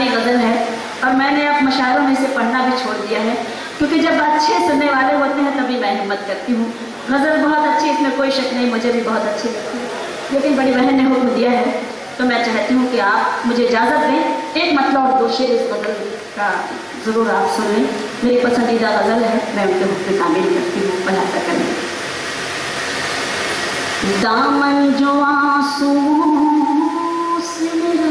पुरानी गज़ल है और मैंने अब मशायरों में से पढ़ना भी छोड़ दिया है, क्योंकि जब अच्छे सुनने वाले होते हैं तभी मैं हिम्मत करती हूँ। गज़ल बहुत अच्छी, इसमें कोई शक नहीं, मुझे भी बहुत अच्छी लगती है, लेकिन बड़ी बहन ने हुक्म दिया है तो मैं चाहती हूँ कि आप मुझे इजाज़त दें। एक मतलब और 2 शेर इस गज़ल का ज़रूर आप सुन लें। मेरी पसंदीदा गज़ल है, मैं उनके हुक्म तामील करती हूँ, बनाता करें। दामन जो आंसुओं से मेरा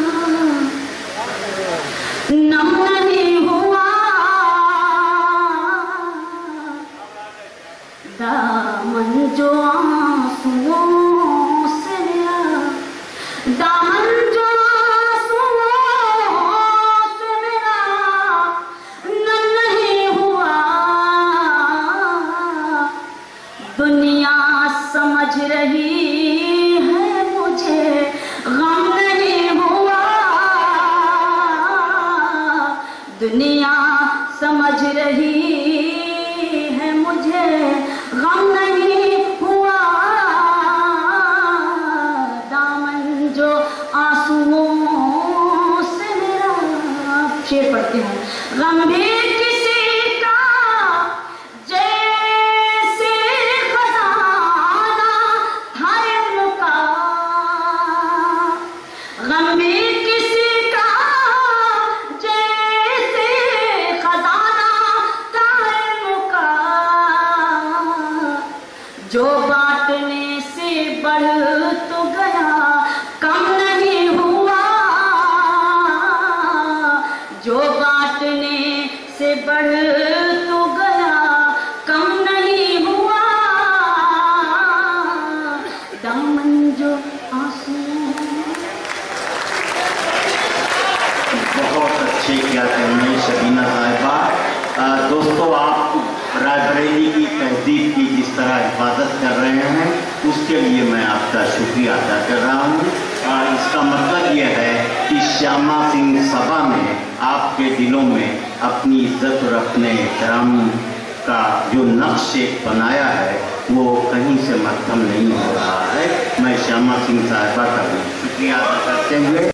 नम नहीं हुआ, दामन जो आंसुओं से मेरा, दामन जो आंसुओं से मेरा नम नहीं हुआ, दुनिया समझ रही है मुझे गम नहीं हुआ, दुनिया समझ रही है मुझे गम नहीं हुआ, दामन जो आंसुओं से मेरा। शेर पढ़ते हैं। गम भी किसी का जैसे खजाना था इनका, गम भी किसी का जैसे खजाना था इनका, जो बांटने से बढ़ तो गया कम नहीं हुआ, जो बांटने से बढ़ तो गया कम नहीं हुआ, दामन जो आंसू। बहुत अच्छे किया तुमने शबीना साहिबा। दोस्तों, आप रायबरेली की तहजीब की जिस तरह हिफाजत कर रहे हैं उसके लिए मैं आपका शुक्रिया अदा कर रहा हूँ। इसका मतलब यह है कि श्यामा सिंह सभा ने आपके दिलों में अपनी इज्जत और अपने एहतराम का जो नक्श बनाया है वो कहीं से मध्यम नहीं हो रहा है। मैं श्यामा सिंह साहिबा का भी शुक्रिया अदा करते हुए